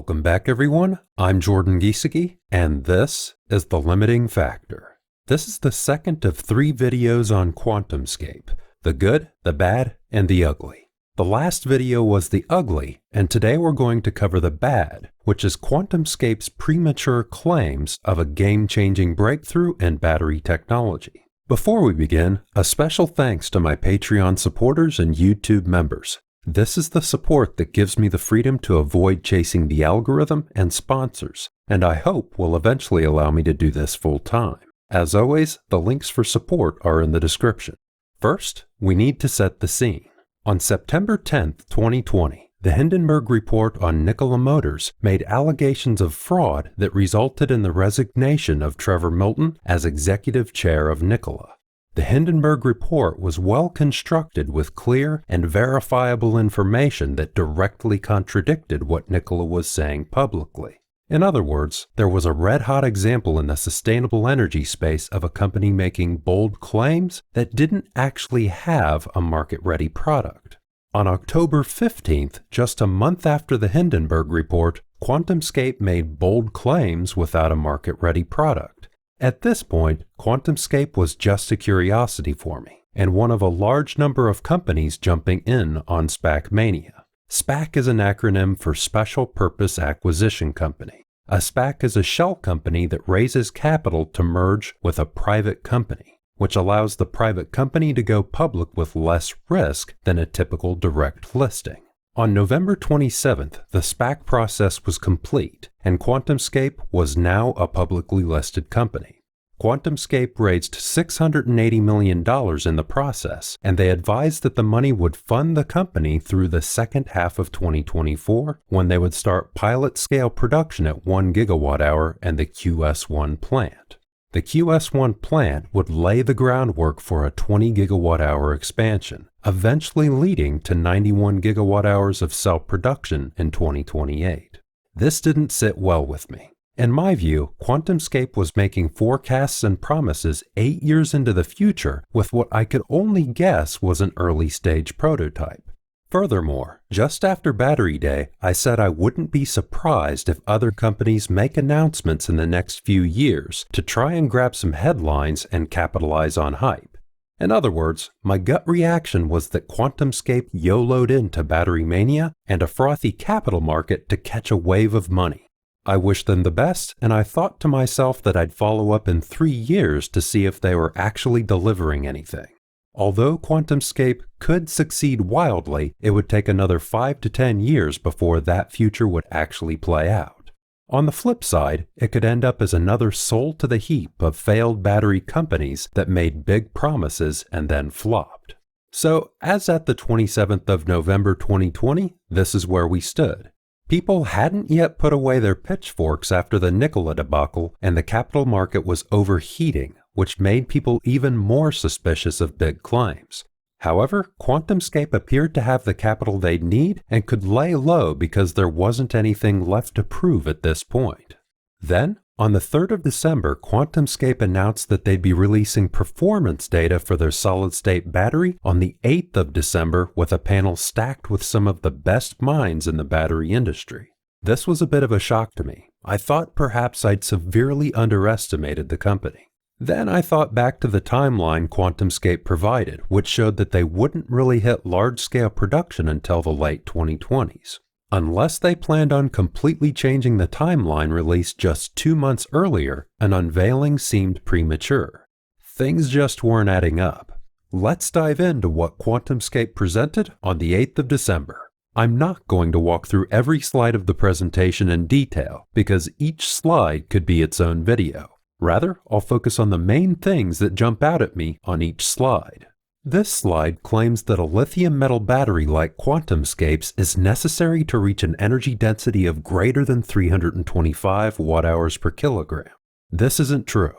Welcome back, everyone. I'm Jordan Giesecke, and this is The Limiting Factor. This is the second of 3 videos on QuantumScape, the good, the bad, and the ugly. The last video was the ugly, and today we're going to cover the bad, which is QuantumScape's premature claims of a game-changing breakthrough in battery technology. Before we begin, a special thanks to my Patreon supporters and YouTube members. This is the support that gives me the freedom to avoid chasing the algorithm and sponsors, and I hope will eventually allow me to do this full time. As always, the links for support are in the description. First, we need to set the scene. On September 10th, 2020, the Hindenburg Report on Nikola Motors made allegations of fraud that resulted in the resignation of Trevor Milton as executive chair of Nikola. The Hindenburg Report was well constructed with clear and verifiable information that directly contradicted what Nikola was saying publicly. In other words, there was a red-hot example in the sustainable energy space of a company making bold claims that didn't actually have a market-ready product. On October 15th, just a month after the Hindenburg Report, QuantumScape made bold claims without a market-ready product. At this point, QuantumScape was just a curiosity for me, and one of a large number of companies jumping in on SPAC mania. SPAC is an acronym for Special Purpose Acquisition Company. A SPAC is a shell company that raises capital to merge with a private company, which allows the private company to go public with less risk than a typical direct listing. On November 27th, the SPAC process was complete, and QuantumScape was now a publicly listed company. QuantumScape raised $680 million in the process, and they advised that the money would fund the company through the second half of 2024, when they would start pilot-scale production at 1 gigawatt-hour and the QS1 plant. The QS1 plant would lay the groundwork for a 20 gigawatt-hour expansion, eventually leading to 91 gigawatt-hours of cell production in 2028. This didn't sit well with me. In my view, QuantumScape was making forecasts and promises 8 years into the future with what I could only guess was an early-stage prototype. Furthermore, just after Battery Day, I said I wouldn't be surprised if other companies make announcements in the next few years to try and grab some headlines and capitalize on hype. In other words, my gut reaction was that QuantumScape YOLO'd into battery mania and a frothy capital market to catch a wave of money. I wished them the best, and I thought to myself that I'd follow up in 3 years to see if they were actually delivering anything. Although QuantumScape could succeed wildly, it would take another 5 to 10 years before that future would actually play out. On the flip side, it could end up as another soul to the heap of failed battery companies that made big promises and then flopped. So, as at the 27th of November 2020, this is where we stood. People hadn't yet put away their pitchforks after the Nikola debacle, and the capital market was overheating, which made people even more suspicious of big claims. However, QuantumScape appeared to have the capital they'd need and could lay low because there wasn't anything left to prove at this point. Then, on the 3rd of December, QuantumScape announced that they'd be releasing performance data for their solid-state battery on the 8th of December with a panel stacked with some of the best minds in the battery industry. This was a bit of a shock to me. I thought perhaps I'd severely underestimated the company. Then I thought back to the timeline QuantumScape provided, which showed that they wouldn't really hit large-scale production until the late 2020s. Unless they planned on completely changing the timeline released just 2 months earlier, an unveiling seemed premature. Things just weren't adding up. Let's dive into what QuantumScape presented on the 8th of December. I'm not going to walk through every slide of the presentation in detail, because each slide could be its own video. Rather, I'll focus on the main things that jump out at me on each slide. This slide claims that a lithium metal battery like QuantumScape's is necessary to reach an energy density of greater than 325 watt-hours per kilogram. This isn't true.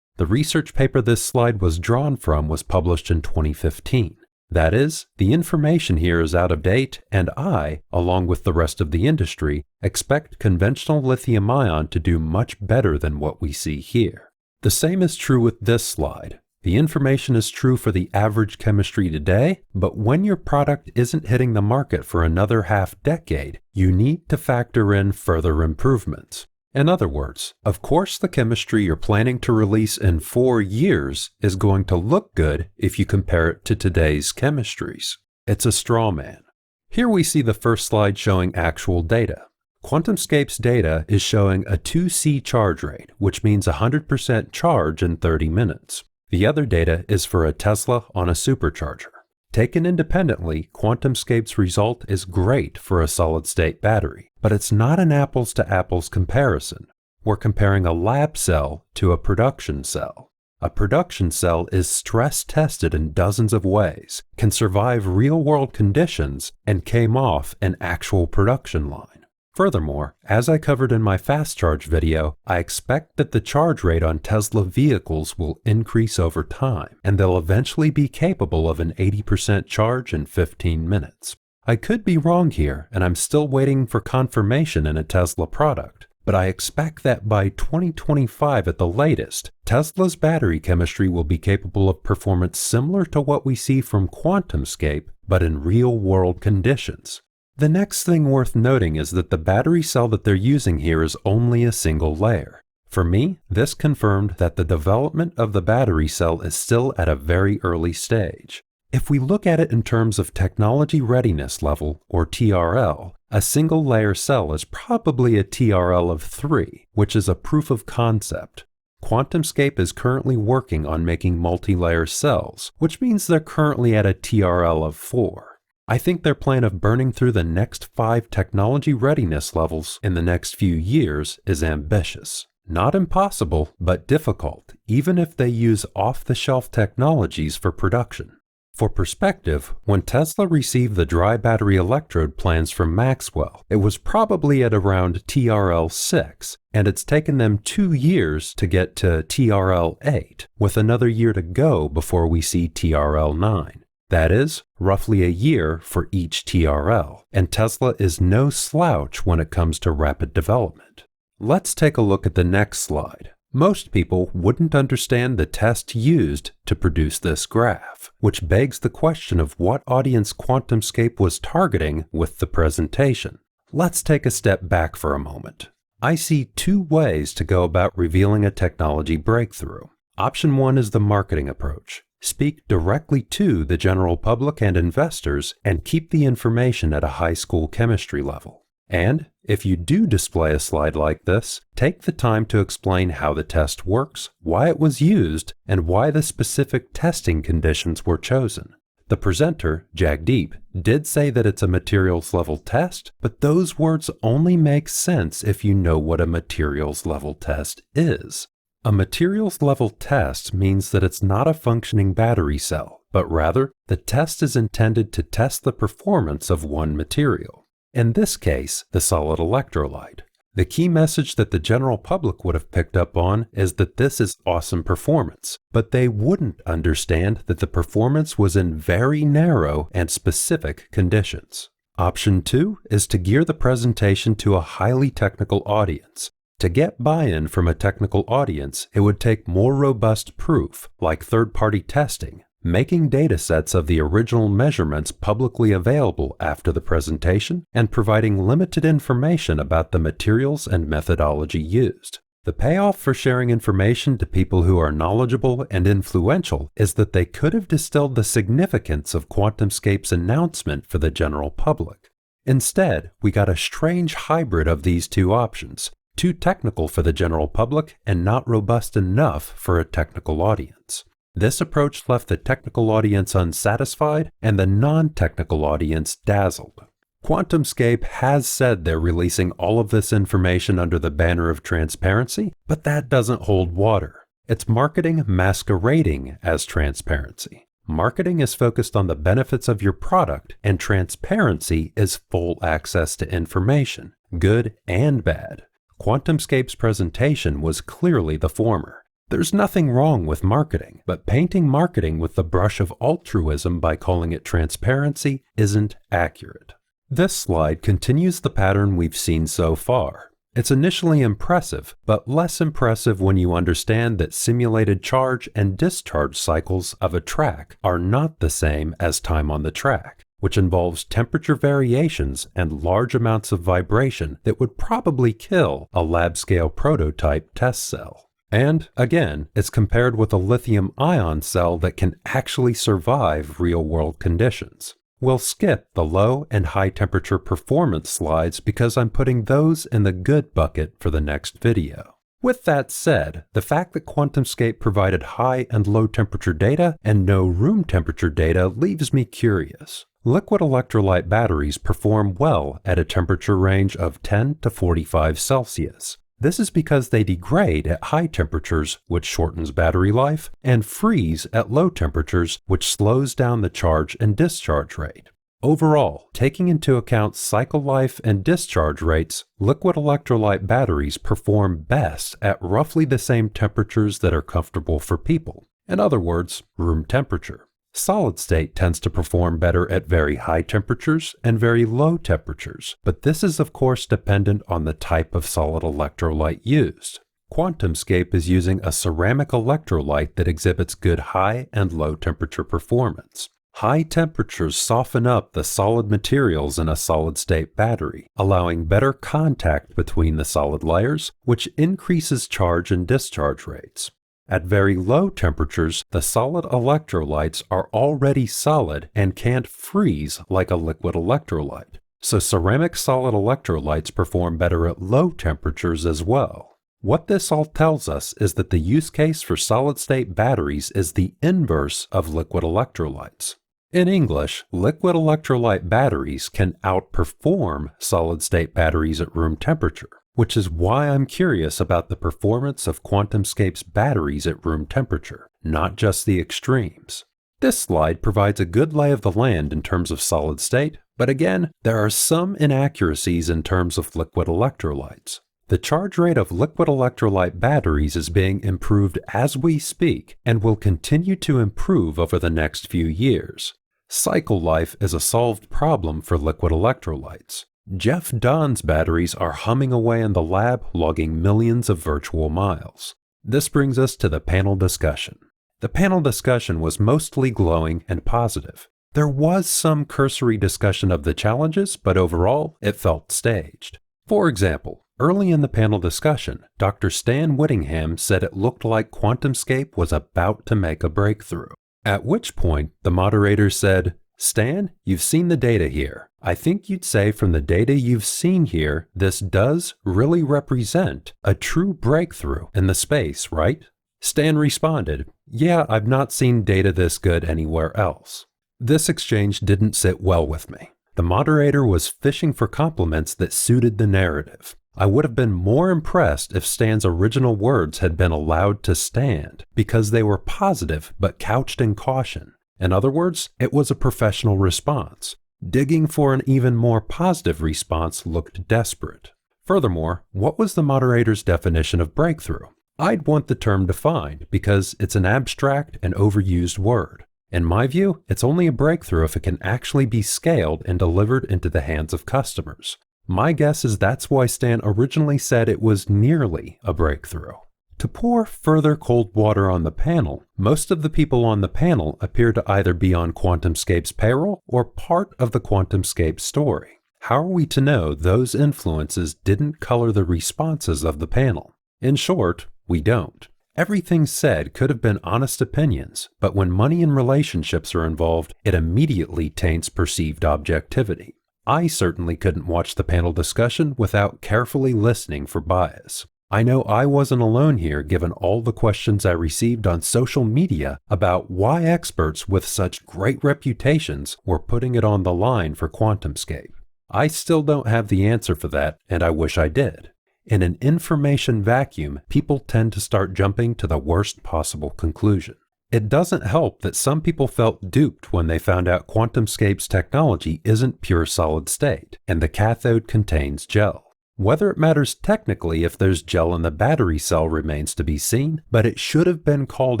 The research paper this slide was drawn from was published in 2015. That is, the information here is out of date, and I, along with the rest of the industry, expect conventional lithium-ion to do much better than what we see here. The same is true with this slide. The information is true for the average chemistry today, but when your product isn't hitting the market for another half-decade, you need to factor in further improvements. In other words, of course the chemistry you're planning to release in 4 years is going to look good if you compare it to today's chemistries. It's a straw man. Here we see the first slide showing actual data. QuantumScape's data is showing a 2C charge rate, which means 100% charge in 30 minutes. The other data is for a Tesla on a supercharger. Taken independently, QuantumScape's result is great for a solid-state battery, but it's not an apples-to-apples comparison. We're comparing a lab cell to a production cell. A production cell is stress-tested in dozens of ways, can survive real-world conditions, and came off an actual production line. Furthermore, as I covered in my fast charge video, I expect that the charge rate on Tesla vehicles will increase over time, and they'll eventually be capable of an 80% charge in 15 minutes. I could be wrong here, and I'm still waiting for confirmation in a Tesla product, but I expect that by 2025 at the latest, Tesla's battery chemistry will be capable of performance similar to what we see from QuantumScape, but in real-world conditions. The next thing worth noting is that the battery cell that they're using here is only a single layer. For me, this confirmed that the development of the battery cell is still at a very early stage. If we look at it in terms of technology readiness level, or TRL, a single layer cell is probably a TRL of 3, which is a proof of concept. QuantumScape is currently working on making multi-layer cells, which means they're currently at a TRL of 4. I think their plan of burning through the next 5 technology readiness levels in the next few years is ambitious. Not impossible, but difficult, even if they use off-the-shelf technologies for production. For perspective, when Tesla received the dry battery electrode plans from Maxwell, it was probably at around TRL 6, and it's taken them 2 years to get to TRL 8, with another year to go before we see TRL 9. That is, roughly a year for each TRL, and Tesla is no slouch when it comes to rapid development. Let's take a look at the next slide. Most people wouldn't understand the test used to produce this graph, which begs the question of what audience QuantumScape was targeting with the presentation. Let's take a step back for a moment. I see 2 ways to go about revealing a technology breakthrough. Option 1 is the marketing approach. Speak directly to the general public and investors and keep the information at a high school chemistry level. And if you do display a slide like this, take the time to explain how the test works, why it was used, and why the specific testing conditions were chosen. The presenter, Jagdeep, did say that it's a materials level test, but those words only make sense if you know what a materials level test is. A materials level test means that it's not a functioning battery cell, but rather the test is intended to test the performance of one material. In this case, the solid electrolyte. The key message that the general public would have picked up on is that this is awesome performance, but they wouldn't understand that the performance was in very narrow and specific conditions. Option 2 is to gear the presentation to a highly technical audience. To get buy-in from a technical audience, it would take more robust proof, like third-party testing, making datasets of the original measurements publicly available after the presentation, and providing limited information about the materials and methodology used. The payoff for sharing information to people who are knowledgeable and influential is that they could have distilled the significance of QuantumScape's announcement for the general public. Instead, we got a strange hybrid of these 2 options. Too technical for the general public and not robust enough for a technical audience. This approach left the technical audience unsatisfied and the non-technical audience dazzled. QuantumScape has said they're releasing all of this information under the banner of transparency, but that doesn't hold water. It's marketing masquerading as transparency. Marketing is focused on the benefits of your product, and transparency is full access to information, good and bad. QuantumScape's presentation was clearly the former. There's nothing wrong with marketing, but painting marketing with the brush of altruism by calling it transparency isn't accurate. This slide continues the pattern we've seen so far. It's initially impressive, but less impressive when you understand that simulated charge and discharge cycles of a track are not the same as time on the track, which involves temperature variations and large amounts of vibration that would probably kill a lab-scale prototype test cell. And, again, it's compared with a lithium-ion cell that can actually survive real-world conditions. We'll skip the low and high temperature performance slides because I'm putting those in the good bucket for the next video. With that said, the fact that QuantumScape provided high and low temperature data and no room temperature data leaves me curious. Liquid electrolyte batteries perform well at a temperature range of 10 to 45 Celsius. This is because they degrade at high temperatures, which shortens battery life, and freeze at low temperatures, which slows down the charge and discharge rate. Overall, taking into account cycle life and discharge rates, liquid electrolyte batteries perform best at roughly the same temperatures that are comfortable for people. In other words, room temperature. Solid state tends to perform better at very high temperatures and very low temperatures, but this is of course dependent on the type of solid electrolyte used. QuantumScape is using a ceramic electrolyte that exhibits good high and low temperature performance. High temperatures soften up the solid materials in a solid-state battery, allowing better contact between the solid layers, which increases charge and discharge rates. At very low temperatures, the solid electrolytes are already solid and can't freeze like a liquid electrolyte. So ceramic solid electrolytes perform better at low temperatures as well. What this all tells us is that the use case for solid-state batteries is the inverse of liquid electrolytes. In English, liquid electrolyte batteries can outperform solid-state batteries at room temperature, which is why I'm curious about the performance of QuantumScape's batteries at room temperature, not just the extremes. This slide provides a good lay of the land in terms of solid state, but again, there are some inaccuracies in terms of liquid electrolytes. The charge rate of liquid electrolyte batteries is being improved as we speak and will continue to improve over the next few years. Cycle life is a solved problem for liquid electrolytes. Jeff Dahn's batteries are humming away in the lab, logging millions of virtual miles. This brings us to the panel discussion. The panel discussion was mostly glowing and positive. There was some cursory discussion of the challenges, but overall, it felt staged. For example, early in the panel discussion, Dr. Stan Whittingham said it looked like QuantumScape was about to make a breakthrough. At which point, the moderator said, "Stan, you've seen the data here. I think you'd say from the data you've seen here, this does really represent a true breakthrough in the space, right?" Stan responded, "Yeah, I've not seen data this good anywhere else." This exchange didn't sit well with me. The moderator was fishing for compliments that suited the narrative. I would have been more impressed if Stan's original words had been allowed to stand, because they were positive but couched in caution. In other words, it was a professional response. Digging for an even more positive response looked desperate. Furthermore, what was the moderator's definition of breakthrough? I'd want the term defined because it's an abstract and overused word. In my view, it's only a breakthrough if it can actually be scaled and delivered into the hands of customers. My guess is that's why Stan originally said it was nearly a breakthrough. To pour further cold water on the panel, most of the people on the panel appear to either be on QuantumScape's payroll or part of the QuantumScape story. How are we to know those influences didn't color the responses of the panel? In short, we don't. Everything said could have been honest opinions, but when money and relationships are involved, it immediately taints perceived objectivity. I certainly couldn't watch the panel discussion without carefully listening for bias. I know I wasn't alone here given all the questions I received on social media about why experts with such great reputations were putting it on the line for QuantumScape. I still don't have the answer for that, and I wish I did. In an information vacuum, people tend to start jumping to the worst possible conclusion. It doesn't help that some people felt duped when they found out QuantumScape's technology isn't pure solid state, and the cathode contains gel. Whether it matters technically if there's gel in the battery cell remains to be seen, but it should have been called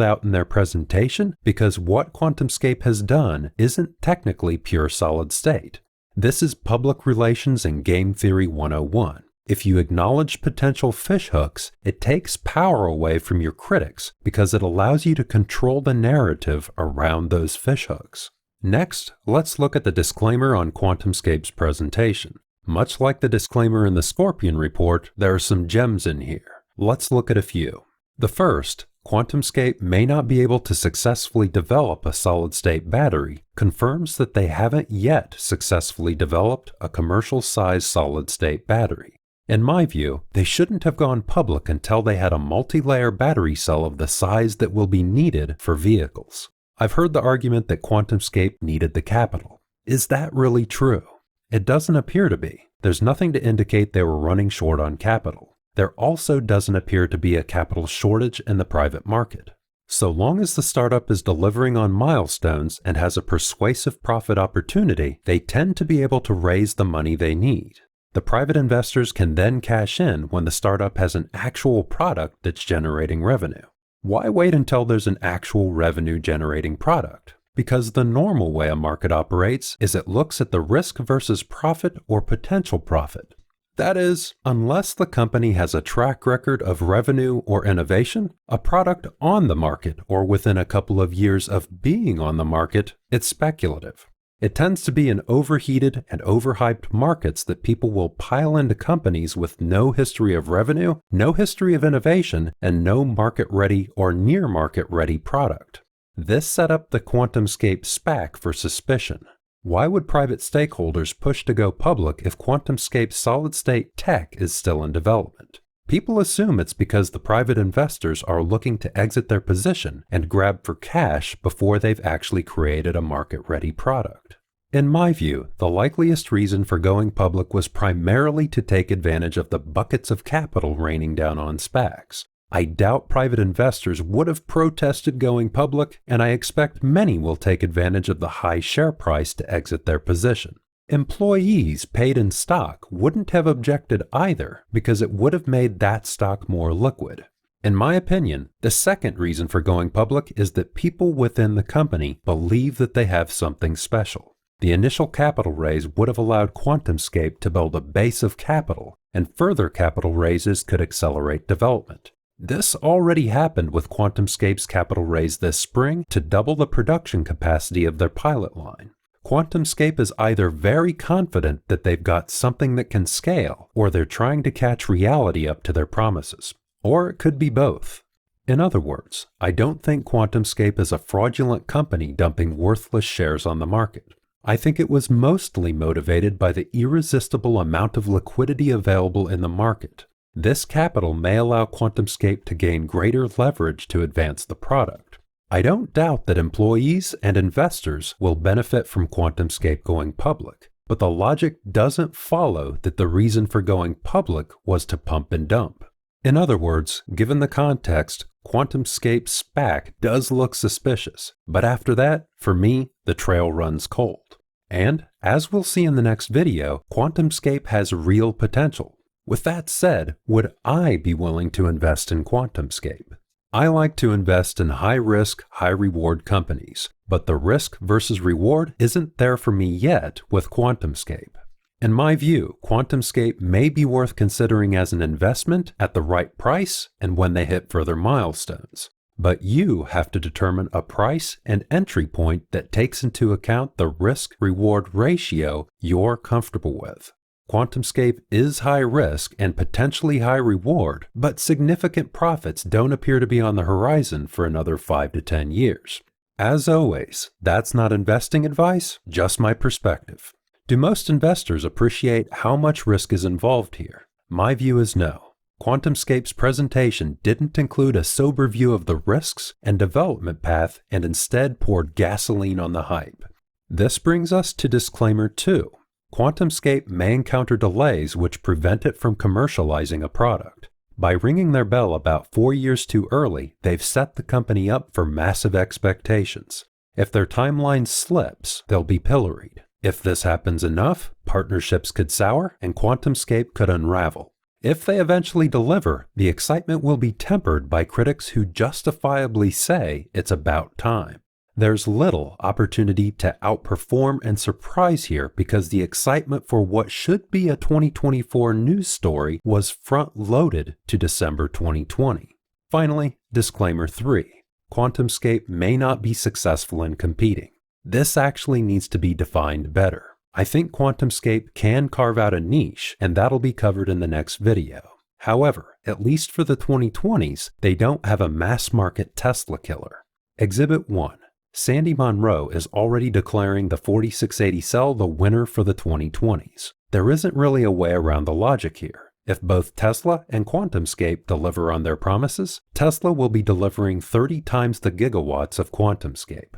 out in their presentation because what QuantumScape has done isn't technically pure solid state. This is public relations and game theory 101. If you acknowledge potential fishhooks, it takes power away from your critics because it allows you to control the narrative around those fishhooks. Next, let's look at the disclaimer on QuantumScape's presentation. Much like the disclaimer in the Scorpion report, there are some gems in here. Let's look at a few. The first, QuantumScape may not be able to successfully develop a solid-state battery, confirms that they haven't yet successfully developed a commercial-sized solid-state battery. In my view, they shouldn't have gone public until they had a multi-layer battery cell of the size that will be needed for vehicles. I've heard the argument that QuantumScape needed the capital. Is that really true? It doesn't appear to be. There's nothing to indicate they were running short on capital. There also doesn't appear to be a capital shortage in the private market. So long as the startup is delivering on milestones and has a persuasive profit opportunity, they tend to be able to raise the money they need. The private investors can then cash in when the startup has an actual product that's generating revenue. Why wait until there's an actual revenue-generating product? Because the normal way a market operates is it looks at the risk versus profit or potential profit. That is, unless the company has a track record of revenue or innovation, a product on the market or within a couple of years of being on the market, it's speculative. It tends to be in overheated and overhyped markets that people will pile into companies with no history of revenue, no history of innovation, and no market-ready or near market-ready product. This set up the QuantumScape SPAC for suspicion. Why would private stakeholders push to go public if QuantumScape's solid-state tech is still in development? People assume it's because the private investors are looking to exit their position and grab for cash before they've actually created a market-ready product. In my view, the likeliest reason for going public was primarily to take advantage of the buckets of capital raining down on SPACs. I doubt private investors would have protested going public, and I expect many will take advantage of the high share price to exit their position. Employees paid in stock wouldn't have objected either because it would have made that stock more liquid. In my opinion, the second reason for going public is that people within the company believe that they have something special. The initial capital raise would have allowed QuantumScape to build a base of capital, and further capital raises could accelerate development. This already happened with QuantumScape's capital raise this spring to double the production capacity of their pilot line. QuantumScape is either very confident that they've got something that can scale, or they're trying to catch reality up to their promises. Or it could be both. In other words, I don't think QuantumScape is a fraudulent company dumping worthless shares on the market. I think it was mostly motivated by the irresistible amount of liquidity available in the market. This capital may allow QuantumScape to gain greater leverage to advance the product. I don't doubt that employees and investors will benefit from QuantumScape going public, but the logic doesn't follow that the reason for going public was to pump and dump. In other words, given the context, QuantumScape's SPAC does look suspicious, but after that, for me, the trail runs cold. And, as we'll see in the next video, QuantumScape has real potential. With that said, would I be willing to invest in QuantumScape? I like to invest in high-risk, high-reward companies, but the risk versus reward isn't there for me yet with QuantumScape. In my view, QuantumScape may be worth considering as an investment at the right price and when they hit further milestones. But you have to determine a price and entry point that takes into account the risk-reward ratio you're comfortable with. QuantumScape is high risk and potentially high reward, but significant profits don't appear to be on the horizon for another 5 to 10 years. As always, that's not investing advice, just my perspective. Do most investors appreciate how much risk is involved here? My view is no. QuantumScape's presentation didn't include a sober view of the risks and development path and instead poured gasoline on the hype. This brings us to disclaimer 2. QuantumScape may encounter delays which prevent it from commercializing a product. By ringing their bell about 4 years too early, they've set the company up for massive expectations. If their timeline slips, they'll be pilloried. If this happens enough, partnerships could sour and QuantumScape could unravel. If they eventually deliver, the excitement will be tempered by critics who justifiably say it's about time. There's little opportunity to outperform and surprise here because the excitement for what should be a 2024 news story was front-loaded to December 2020. Finally, disclaimer 3. QuantumScape may not be successful in competing. This actually needs to be defined better. I think QuantumScape can carve out a niche, and that'll be covered in the next video. However, at least for the 2020s, they don't have a mass-market Tesla killer. Exhibit 1. Sandy Monroe is already declaring the 4680 cell the winner for the 2020s. There isn't really a way around the logic here. If both Tesla and QuantumScape deliver on their promises, Tesla will be delivering 30 times the gigawatts of QuantumScape.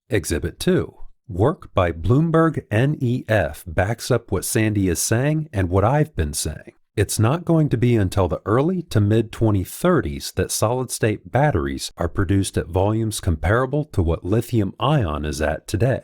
Exhibit 2. Work by Bloomberg NEF backs up what Sandy is saying and what I've been saying. It's not going to be until the early to mid-2030s that solid-state batteries are produced at volumes comparable to what lithium-ion is at today.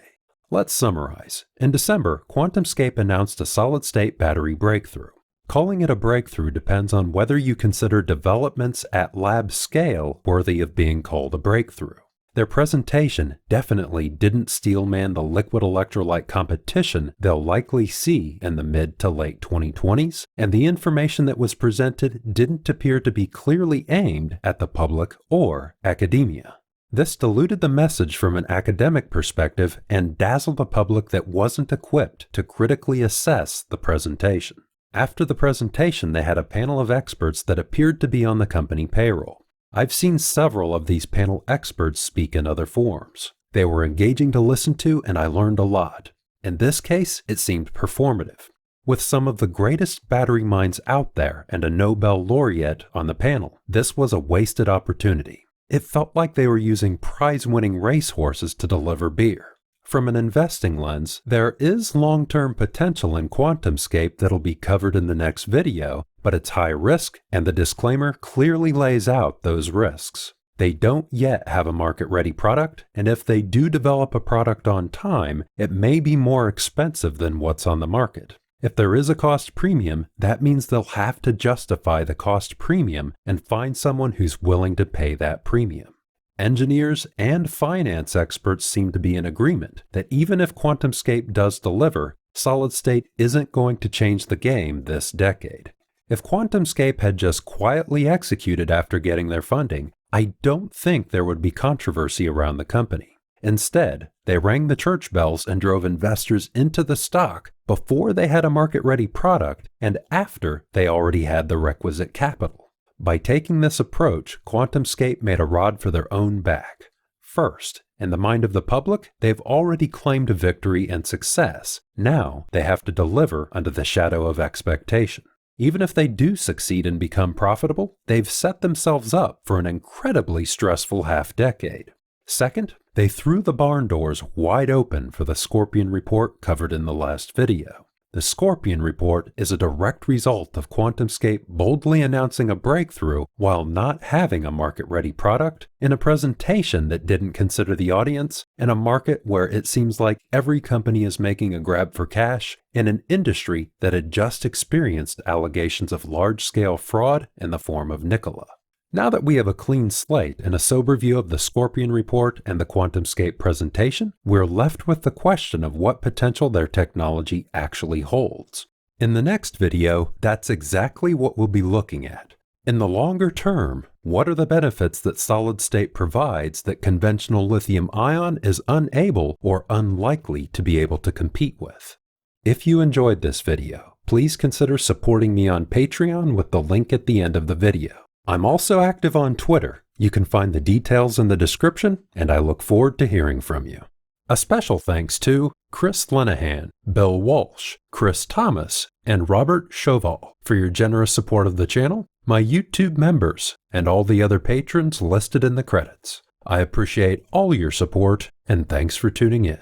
Let's summarize. In December, QuantumScape announced a solid-state battery breakthrough. Calling it a breakthrough depends on whether you consider developments at lab scale worthy of being called a breakthrough. Their presentation definitely didn't steelman the liquid electrolyte competition they'll likely see in the mid to late 2020s, and the information that was presented didn't appear to be clearly aimed at the public or academia. This diluted the message from an academic perspective and dazzled the public that wasn't equipped to critically assess the presentation. After the presentation, they had a panel of experts that appeared to be on the company payroll. I've seen several of these panel experts speak in other forums. They were engaging to listen to, and I learned a lot. In this case, it seemed performative. With some of the greatest battery minds out there and a Nobel laureate on the panel, this was a wasted opportunity. It felt like they were using prize-winning racehorses to deliver beer. From an investing lens, there is long-term potential in QuantumScape that'll be covered in the next video, but it's high risk, and the disclaimer clearly lays out those risks. They don't yet have a market-ready product, and if they do develop a product on time, it may be more expensive than what's on the market. If there is a cost premium, that means they'll have to justify the cost premium and find someone who's willing to pay that premium. Engineers and finance experts seem to be in agreement that even if QuantumScape does deliver, solid state isn't going to change the game this decade. If QuantumScape had just quietly executed after getting their funding, I don't think there would be controversy around the company. Instead, they rang the church bells and drove investors into the stock before they had a market-ready product and after they already had the requisite capital. By taking this approach, QuantumScape made a rod for their own back. First, in the mind of the public, they've already claimed victory and success. Now, they have to deliver under the shadow of expectation. Even if they do succeed and become profitable, they've set themselves up for an incredibly stressful half-decade. Second, they threw the barn doors wide open for the Scorpion report covered in the last video. The Scorpion report is a direct result of QuantumScape boldly announcing a breakthrough while not having a market-ready product, in a presentation that didn't consider the audience, in a market where it seems like every company is making a grab for cash, in an industry that had just experienced allegations of large-scale fraud in the form of Nikola. Now that we have a clean slate and a sober view of the Scorpion report and the QuantumScape presentation, we're left with the question of what potential their technology actually holds. In the next video, that's exactly what we'll be looking at. In the longer term, what are the benefits that solid state provides that conventional lithium-ion is unable or unlikely to be able to compete with? If you enjoyed this video, please consider supporting me on Patreon with the link at the end of the video. I'm also active on Twitter. You can find the details in the description, and I look forward to hearing from you. A special thanks to Chris Lenahan, Bill Walsh, Chris Thomas, and Robert Chauval for your generous support of the channel, my YouTube members, and all the other patrons listed in the credits. I appreciate all your support, and thanks for tuning in.